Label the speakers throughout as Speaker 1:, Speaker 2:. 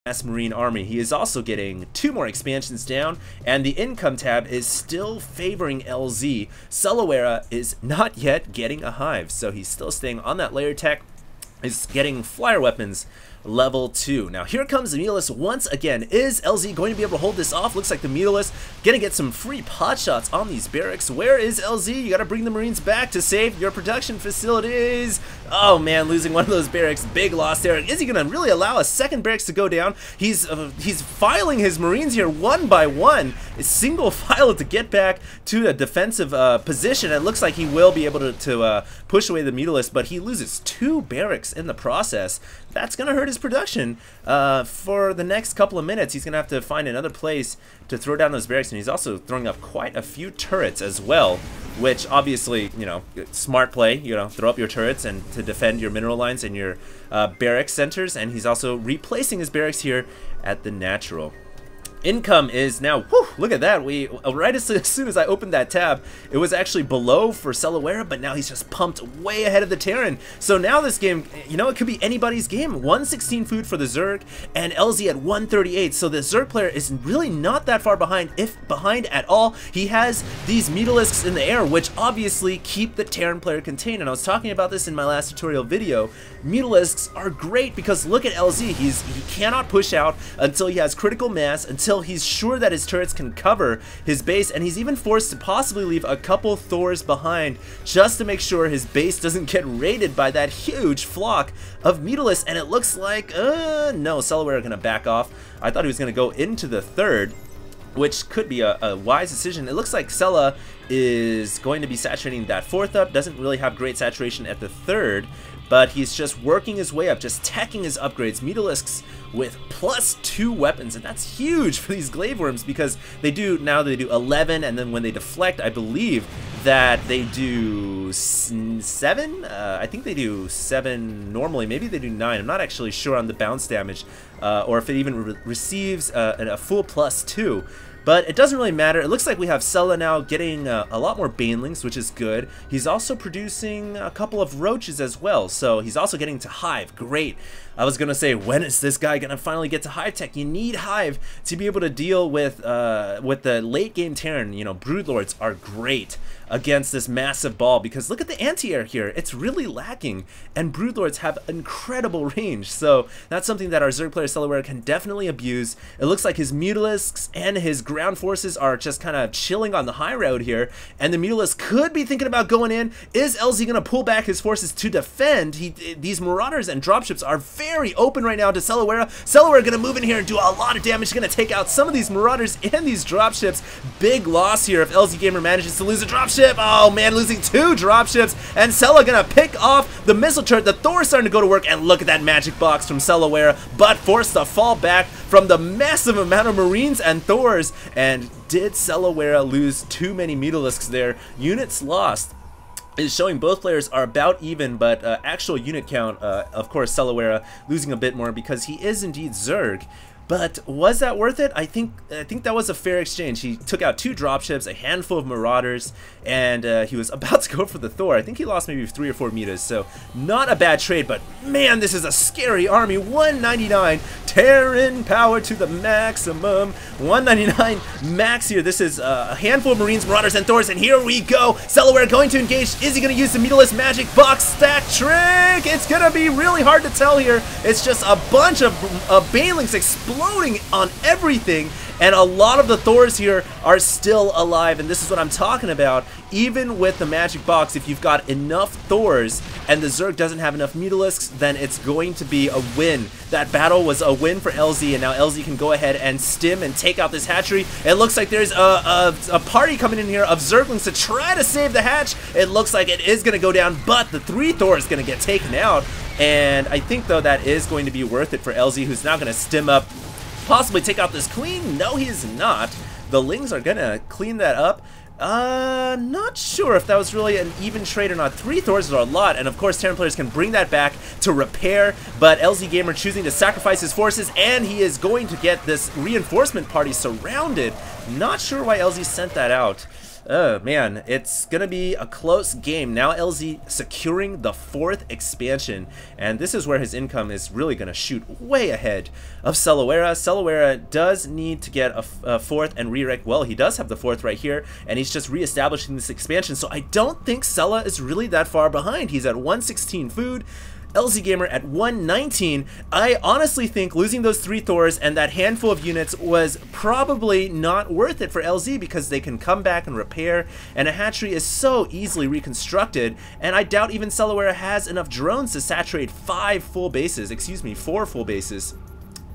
Speaker 1: Mass Marine army. He is also getting 2 more expansions down, and the income tab is still favoring LZ. CellaWerra is not yet getting a hive, so he's still staying on that layer tech. Is getting flyer weapons level 2. Now here comes the Mutalisk once again. Is LZ going to be able to hold this off? Looks like the Mutalisk gonna get some free pot shots on these barracks. Where is LZ? You gotta bring the Marines back to save your production facilities. Oh man, losing one of those barracks, big loss there. Is he gonna really allow a second barracks to go down? He's filing his Marines here one by one. It's single file to get back to a defensive position. It looks like he will be able to push away the Mutalisk, but he loses 2 barracks in the process. That's gonna hurt his production for the next couple of minutes. He's gonna have to find another place to throw down those barracks, and he's also throwing up quite a few turrets as well, which obviously, you know, smart play, you know, throw up your turrets and to defend your mineral lines and your barrack centers. And he's also replacing his barracks here at the natural. Income is now, whew, look at that. We right as soon as I opened that tab, it was actually below for CellaWerra, but now he's just pumped way ahead of the Terran. So now this game, you know, it could be anybody's game. 116 food for the Zerg and LZ at 138. So the Zerg player is really not that far behind, if behind at all. He has these Mutalisks in the air, which obviously keep the Terran player contained. And I was talking about this in my last tutorial video. Mutalisks are great because look at LZ. He cannot push out until he has critical mass, until he's sure that his turrets can cover his base, and he's even forced to possibly leave a couple Thors behind just to make sure his base doesn't get raided by that huge flock of Mutalisks. And it looks like, no, CellaWerra gonna back off. I thought he was gonna go into the third, which could be a wise decision. It looks like Cella is going to be saturating that 4th up, doesn't really have great saturation at the 3rd, but he's just working his way up, just teching his upgrades. Mutalisks with +2 weapons, and that's huge for these glaive worms because they do 11, and then when they deflect, I believe that they do 7. I think they do 7 normally. Maybe they do 9. I'm not actually sure on the bounce damage, or if it even receives a full +2. But it doesn't really matter. It looks like we have Cella now getting a lot more banelings, which is good. He's also producing a couple of roaches as well, so he's also getting to hive. Great. I was gonna say, when is this guy gonna finally get to hive tech? You need hive to be able to deal with the late game Terran. You know, Broodlords are great against this massive ball because look at the anti-air here. It's really lacking, and Broodlords have incredible range. So that's something that our Zerg player CellaWerra can definitely abuse. It looks like his Mutalisks and his ground forces are just kind of chilling on the high road here, and the Mutalisk could be thinking about going in. Is LZ gonna pull back his forces to defend? These Marauders and dropships are very open right now to CellaWerra. CellaWerra gonna move in here and do a lot of damage. Gonna take out some of these Marauders and these dropships. Big loss here if LzGaMeR manages to lose a dropship. Oh man, losing 2 dropships, and Cella gonna pick off the missile turret. The Thor's starting to go to work, and look at that magic box from CellaWerra, but forced to fall back from the massive amount of Marines and Thors. And did CellaWerra lose too many Mutalisks there? Units lost is showing both players are about even, but actual unit count, of course, CellaWerra losing a bit more because he is indeed Zerg. But was that worth it? I think that was a fair exchange. He took out 2 dropships, a handful of Marauders, and he was about to go for the Thor. I think he lost maybe 3 or 4 mutas, so not a bad trade. But man, this is a scary army. 199 Terran power to the maximum. 199 max here. This is a handful of Marines, Marauders, and Thors, and here we go. CellaWerra going to engage. Is he going to use the Mutalisk magic box stack trick? It's going to be really hard to tell here. It's just a bunch of banelings exploding on everything, and a lot of the Thors here are still alive, and this is what I'm talking about. Even with the magic box, if you've got enough Thors and the Zerg doesn't have enough Mutalisks, then it's going to be a win. That battle was a win for LZ, and now LZ can go ahead and stim and take out this hatchery. It looks like there's a party coming in here of Zerglings to try to save the hatch. It looks like it is going to go down, but the 3 Thor is going to get taken out. And I think, though, that is going to be worth it for LZ, who's now going to stim up, possibly take out this queen. No, he is not. The Lings are going to clean that up. Not sure if that was really an even trade or not. 3 Thors are a lot, and of course Terran players can bring that back to repair, but LzGaMeR choosing to sacrifice his forces, and he is going to get this reinforcement party surrounded. Not sure why LZ sent that out. Oh man, it's gonna be a close game. Now LZ securing the 4th expansion, and this is where his income is really gonna shoot way ahead of CellaWerra. CellaWerra does need to get a 4th and re-rec. Well, he does have the 4th right here, and he's just re-establishing this expansion, so I don't think Cella is really that far behind. He's at 116 food. LzGaMeR at 119. I honestly think losing those 3 Thors and that handful of units was probably not worth it for LZ, because they can come back and repair, and a hatchery is so easily reconstructed, and I doubt even CellaWerra has enough drones to saturate 4 full bases.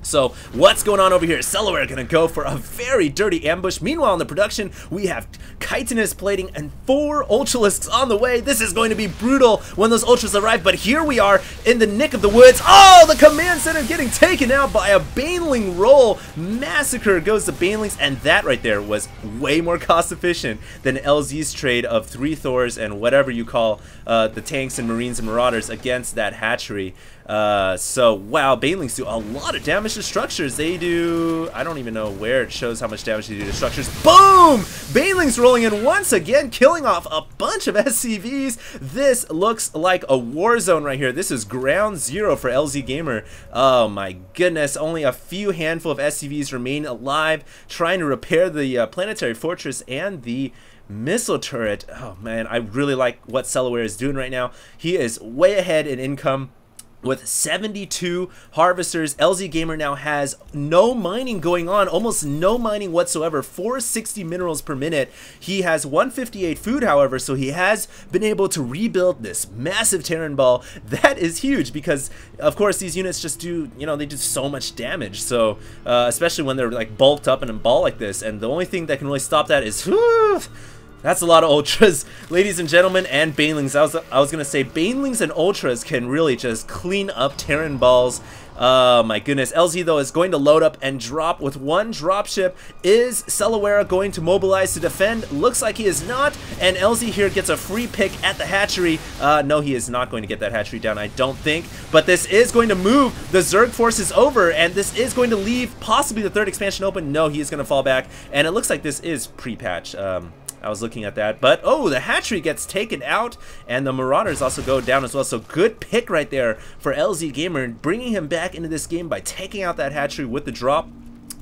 Speaker 1: So what's going on over here? CellaWerra gonna go for a very dirty ambush. Meanwhile, in the production, we have chitinous plating and 4 Ultralisks on the way. This is going to be brutal when those Ultras arrive, but here we are in the nick of the woods. Oh, the command center getting taken out by a Baneling roll. Massacre goes to Banelings, and that right there was way more cost efficient than LZ's trade of 3 Thors and whatever you call the tanks and Marines and Marauders against that hatchery. So wow, Banelings do a lot of damage to structures. They do, I don't even know where it shows how much damage they do to structures. Boom! Banelings rolling in once again, killing off a bunch of SCVs. This looks like a war zone right here. This is ground zero for LzGaMeR. Oh my goodness, only a few handful of SCVs remain alive, trying to repair the planetary fortress and the missile turret. Oh man, I really like what CellaWerra is doing right now. He is way ahead in income. With 72 harvesters, LzGaMeR now has no mining going on, almost no mining whatsoever, 460 minerals per minute. He has 158 food, however, so he has been able to rebuild this massive Terran ball. That is huge because, of course, these units just do, you know, they do so much damage. So, especially when they're like bulked up in a ball like this, and the only thing that can really stop that is, whew, that's a lot of Ultras, ladies and gentlemen, and Banelings. I was gonna say Banelings and Ultras can really just clean up Terran balls. Oh my goodness. LZ though is going to load up and drop with 1 dropship. Is CellaWerra going to mobilize to defend? Looks like he is not, and LZ here gets a free pick at the hatchery. No, he is not going to get that hatchery down, I don't think, but this is going to move the Zerg forces over, and this is going to leave possibly the 3rd expansion open. No, he is going to fall back, and it looks like this is pre-patch. I was looking at that, but oh, the hatchery gets taken out, and the Marauders also go down as well. So good pick right there for LzGaMeR, bringing him back into this game by taking out that hatchery with the drop.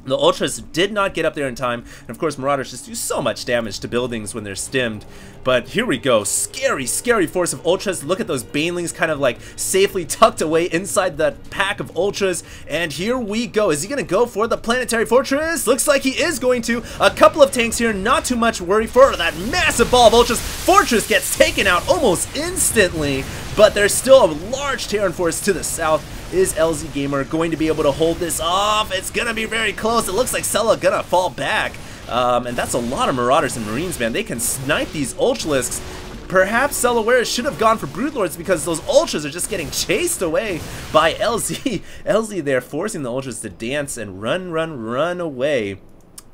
Speaker 1: The Ultras did not get up there in time, and of course Marauders just do so much damage to buildings when they're stimmed. But here we go, scary, scary force of Ultras. Look at those Banelings kind of like safely tucked away inside that pack of Ultras, and here we go. Is he gonna go for the planetary fortress? Looks like he is going to. A couple of tanks here, not too much worry for that massive ball of Ultras. Fortress gets taken out almost instantly, but there's still a large Terran force to the south. Is LzGaMeR going to be able to hold this off? It's gonna be very close. It looks like Cella gonna fall back. And that's a lot of Marauders and Marines, man. They can snipe these Ultralisks. Perhaps CellaWerra should have gone for Broodlords because those Ultras are just getting chased away by LZ. LZ there forcing the Ultras to dance and run away.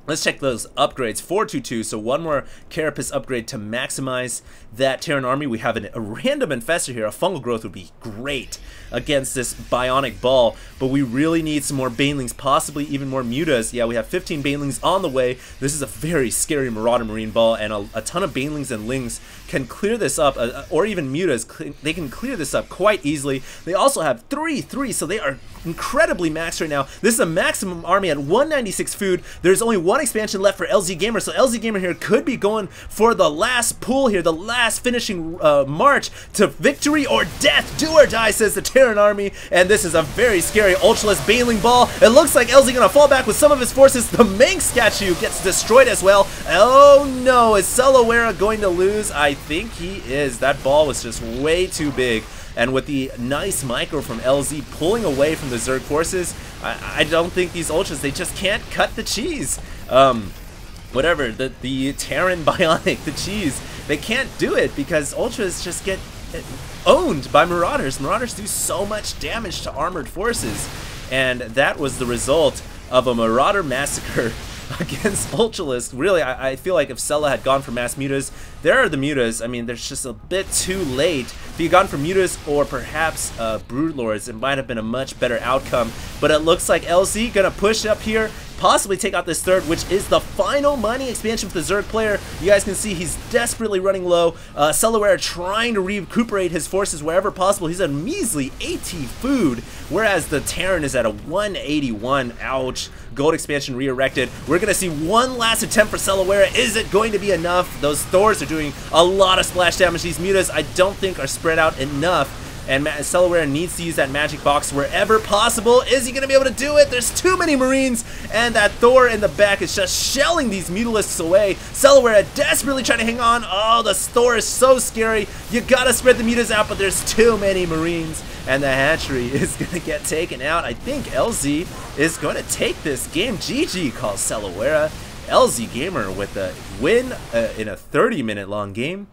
Speaker 1: Let's check those upgrades. 422, so 1 more Carapace upgrade to maximize that Terran army. We have a random infestor here. A fungal growth would be great against this bionic ball, but we really need some more Banelings, possibly even more Mutas. Yeah, we have 15 Banelings on the way. This is a very scary Marauder Marine ball, and a ton of Banelings and Lings can clear this up, or even Mutas. They can clear this up quite easily. They also have 3, so they are incredibly maxed right now. This is a maximum army at 196 food. There's only 1 expansion left for LzGaMeR, so LzGaMeR here could be going for the last pull here, the last finishing march to victory or death. Do or die, says the Terran army, and this is a very scary Ultralisk Baneling ball. It looks like LZ gonna fall back with some of his forces. The Manx statue gets destroyed as well. Oh no, is CellaWerra going to lose? I think he is. That ball was just way too big. And with the nice micro from LZ pulling away from the Zerg forces, I don't think these Ultras, they just can't cut the cheese. Whatever, the Terran Bionic, the cheese, they can't do it because Ultras just get owned by Marauders. Marauders do so much damage to armored forces, and that was the result of a Marauder massacre against Ultralisk. Really, I feel like if Cella had gone for mass Mutas, there are the Mutas. I mean, there's just a bit too late. If he had gone for Mutas or perhaps Broodlords, it might have been a much better outcome. But it looks like LZ gonna push up here, possibly take out this third, which is the final mining expansion for the Zerg player. You guys can see he's desperately running low. CellaWerra trying to recuperate his forces wherever possible. He's a measly 80 food, whereas the Terran is at a 181. Ouch. Gold expansion re-erected. We're going to see one last attempt for CellaWerra. Is it going to be enough? Those Thors are doing a lot of splash damage. These mutas, I don't think, are spread out enough. And CellaWerra needs to use that magic box wherever possible. Is he going to be able to do it? There's too many Marines, and that Thor in the back is just shelling these mutalisks away. CellaWerra desperately trying to hang on. Oh, the Thor is so scary. You got to spread the mutas out, but there's too many Marines, and the hatchery is going to get taken out. I think LZ is going to take this game. GG calls CellaWerra. LzGaMeR with a win in a 30-minute long game.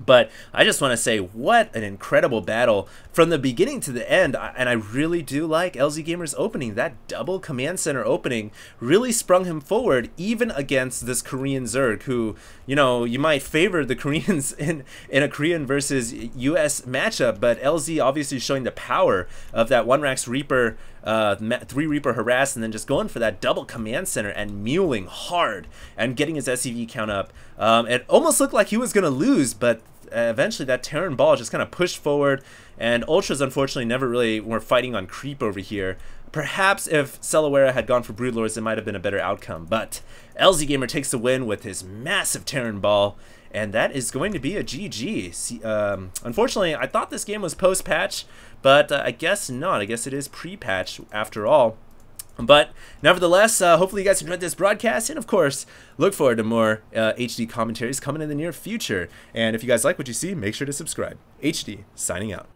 Speaker 1: But I just want to say, what an incredible battle from the beginning to the end. And I really do like LzGaMeR's opening. That double command center opening really sprung him forward, even against this Korean Zerg, who, you know, you might favor the Koreans in a Korean versus US matchup. But LZ obviously showing the power of that 1-Rax Reaper, 3 Reaper harass, and then just going for that double command center and muling hard and getting his SCV count up. It almost looked like he was going to lose, but eventually that Terran ball just kind of pushed forward, and Ultras unfortunately never really were fighting on creep over here. Perhaps if CellaWerra had gone for Broodlords, it might have been a better outcome, but LzGaMeR takes the win with his massive Terran ball, and that is going to be a GG. Unfortunately, I thought this game was post-patch, but I guess not. I guess it is pre-patch after all. But nevertheless, hopefully you guys enjoyed this broadcast, and of course, look forward to more HD commentaries coming in the near future. And if you guys like what you see, make sure to subscribe. HD, signing out.